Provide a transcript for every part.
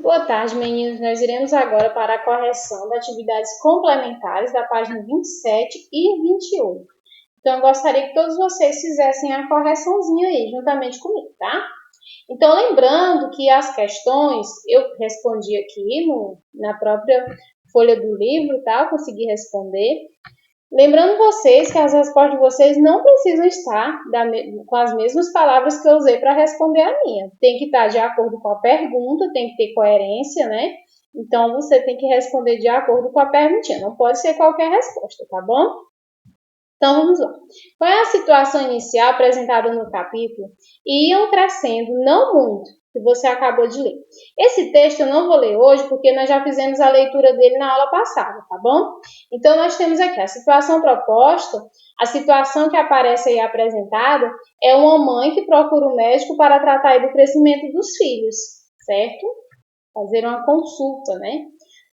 Boa tarde, meninos. Nós iremos agora para a correção das atividades complementares da página 27 e 28. Então, eu gostaria que todos vocês fizessem a correçãozinha aí, juntamente comigo, tá? Então, lembrando que as questões eu respondi aqui na própria folha do livro, tá? Eu consegui responder. Lembrando vocês que as respostas de vocês não precisam estar com as mesmas palavras que eu usei para responder a minha. Tem que estar de acordo com a pergunta, tem que ter coerência, né? Então, você tem que responder de acordo com a perguntinha. Não pode ser qualquer resposta, tá bom? Então, vamos lá. Qual é a situação inicial apresentada no capítulo? E iam crescendo, não muito, que você acabou de ler. Esse texto eu não vou ler hoje, porque nós já fizemos a leitura dele na aula passada, tá bom? Então, nós temos aqui a situação proposta. A situação que aparece aí apresentada é uma mãe que procura um médico para tratar do crescimento dos filhos, certo? Fazer uma consulta, né?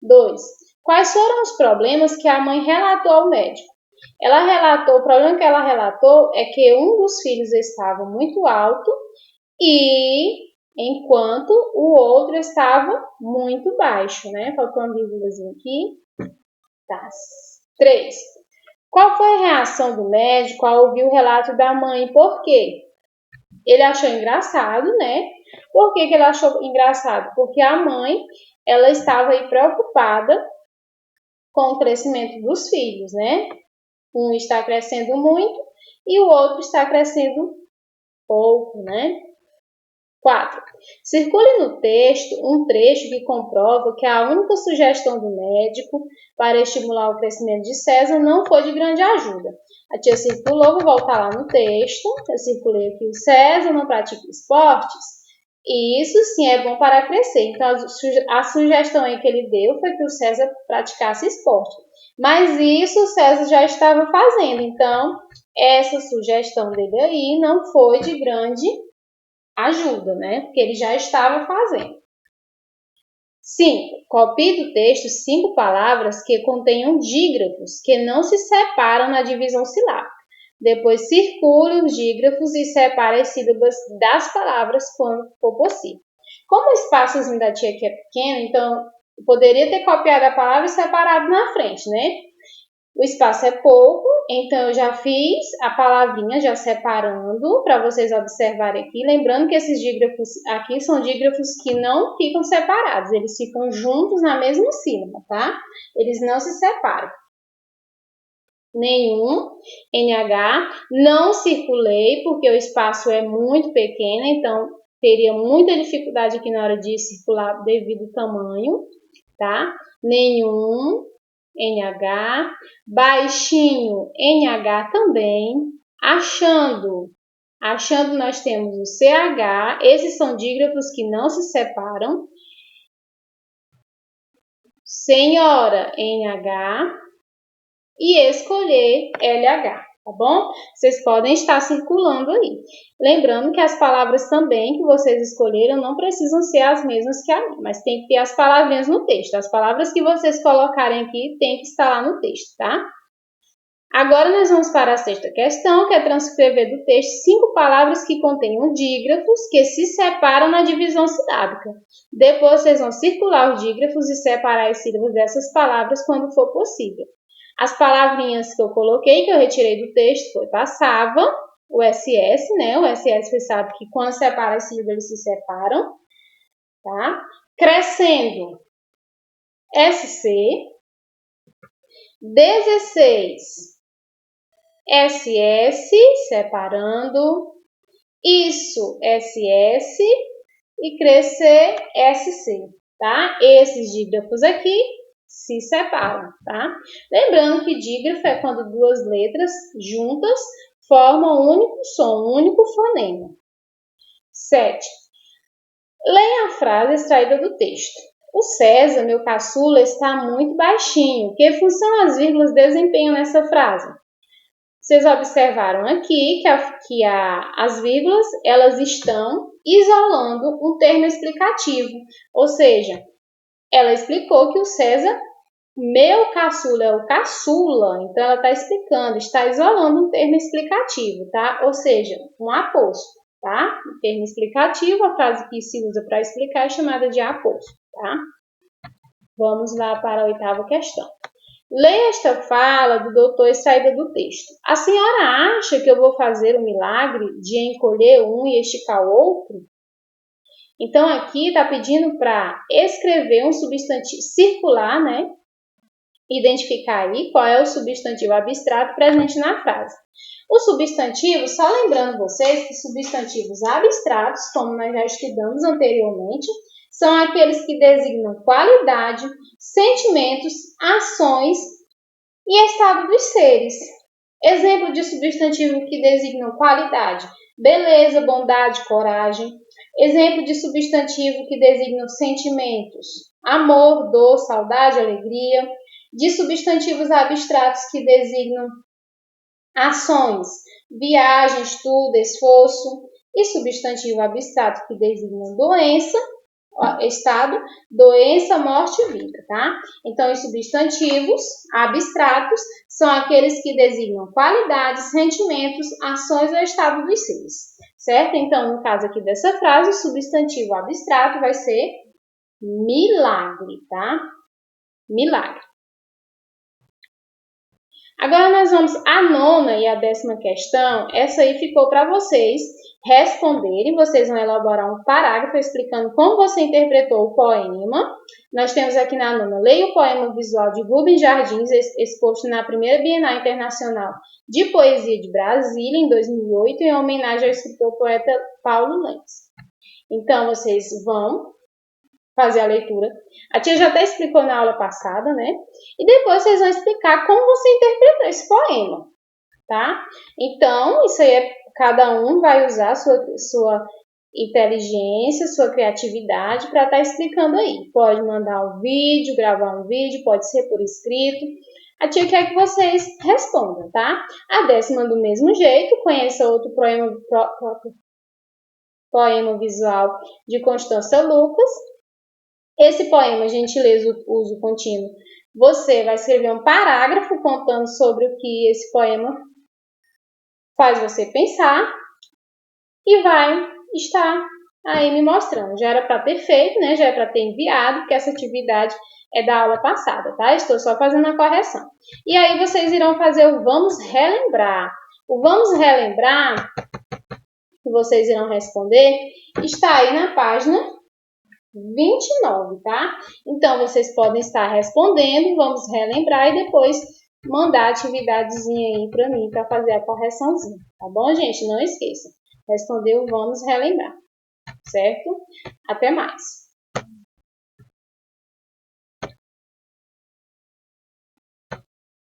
2. Quais foram os problemas que a mãe relatou ao médico? O problema que ela relatou é que um dos filhos estava muito alto e enquanto o outro estava muito baixo, né? Faltou uma vírgulazinha aqui. Tá. 3. Qual foi a reação do médico ao ouvir o relato da mãe? Por quê? Ele achou engraçado, né? Por que ele achou engraçado? Porque a mãe, ela estava aí preocupada com o crescimento dos filhos, né? Um está crescendo muito e o outro está crescendo pouco, né? 4. Circule no texto um trecho que comprova que a única sugestão do médico para estimular o crescimento de César não foi de grande ajuda. A tia circulou, vou voltar lá no texto. Eu circulei aqui: o César não pratica esportes. E isso sim é bom para crescer. Então, a sugestão aí que ele deu foi que o César praticasse esporte. Mas isso o César já estava fazendo. Então, essa sugestão dele aí não foi de grande ajuda, né? Porque ele já estava fazendo. 5. Copie do texto 5 palavras que contenham dígrafos que não se separam na divisão silábica. Depois circule os dígrafos e separe as sílabas das palavras quando for possível. Como o espaçozinho da tia aqui é pequeno, então eu poderia ter copiado a palavra e separado na frente, né? O espaço é pouco, então eu já fiz a palavrinha já separando para vocês observarem aqui. Lembrando que esses dígrafos aqui são dígrafos que não ficam separados, eles ficam juntos na mesma sílaba, tá? Eles não se separam. Nenhum, NH, não circulei porque o espaço é muito pequeno, então teria muita dificuldade aqui na hora de circular devido ao tamanho, tá? Nenhum, NH, baixinho, NH também, achando nós temos o CH, esses são dígrafos que não se separam, senhora, NH, e escolher LH, tá bom? Vocês podem estar circulando aí. Lembrando que as palavras também que vocês escolheram não precisam ser as mesmas que a minha, mas tem que ter as palavrinhas no texto. As palavras que vocês colocarem aqui tem que estar lá no texto, tá? Agora nós vamos para a sexta questão, que é transcrever do texto 5 palavras que contenham dígrafos que se separam na divisão silábica. Depois vocês vão circular os dígrafos e separar as sílabas dessas palavras quando for possível. As palavrinhas que eu coloquei, que eu retirei do texto, foi passava, o SS, né? O SS você sabe que quando separa as sílabas, eles se separam, tá? Crescendo, SC. 16, SS, separando. Isso, SS. E crescer, SC, tá? Esses dígrafos aqui se separam, tá? Lembrando que dígrafo é quando duas letras juntas formam um único som, um único fonema. 7. Leia a frase extraída do texto. O César, meu caçula, está muito baixinho. Que função as vírgulas desempenham nessa frase? Vocês observaram aqui que as vírgulas elas estão isolando um termo explicativo, ou seja, ela explicou que o César, meu caçula, é o caçula, então ela está explicando, está isolando um termo explicativo, tá? Ou seja, um apóstrofo. tá? O termo explicativo, a frase que se usa para explicar é chamada de aposto, tá? Vamos lá para a 8ª questão. Leia esta fala do doutor extraída do texto. A senhora acha que eu vou fazer o milagre de encolher um e esticar o outro? Então, aqui está pedindo para escrever um substantivo circular, né? Identificar aí qual é o substantivo abstrato presente na frase. Os substantivos, só lembrando vocês que substantivos abstratos, como nós já estudamos anteriormente, são aqueles que designam qualidade, sentimentos, ações e estado dos seres. Exemplo de substantivo que designam qualidade: beleza, bondade, coragem. Exemplo de substantivo que designam sentimentos: amor, dor, saudade, alegria. De substantivos abstratos que designam ações: viagem, estudo, esforço. E substantivo abstrato que designam doença, estado, doença, morte e vida, tá? Então, os substantivos abstratos são aqueles que designam qualidades, sentimentos, ações ou estado dos seres, certo? Então, no caso aqui dessa frase, o substantivo abstrato vai ser milagre, tá? Milagre. Agora nós vamos à 9ª e à 10ª questão. Essa aí ficou para vocês responderem. Vocês vão elaborar um parágrafo explicando como você interpretou o poema. Nós temos aqui na 9ª, leia o poema visual de Rubens Jardins, exposto na primeira Bienal Internacional de Poesia de Brasília, em 2008, em homenagem ao escritor poeta Paulo Lentz. Então, vocês vão fazer a leitura. A tia já até explicou na aula passada, né? E depois vocês vão explicar como você interpretou esse poema, tá? Então, isso aí cada um vai usar sua inteligência, sua criatividade para estar explicando aí. Pode mandar um vídeo, gravar um vídeo, pode ser por escrito. A tia quer que vocês respondam, tá? A 10ª do mesmo jeito, conheça outro poema visual de Constância Lucas. Esse poema, gentileza, uso contínuo, você vai escrever um parágrafo contando sobre o que esse poema faz você pensar e vai estar aí me mostrando. Já era para ter feito, né? Já era para ter enviado, porque essa atividade é da aula passada, tá? Estou só fazendo a correção. E aí vocês irão fazer o vamos relembrar. O vamos relembrar, que vocês irão responder, está aí na página 29, tá? Então, vocês podem estar respondendo, vamos relembrar e depois mandar a atividadezinha aí para mim para fazer a correçãozinha, tá bom, gente? Não esqueça, respondeu, vamos relembrar, certo? Até mais!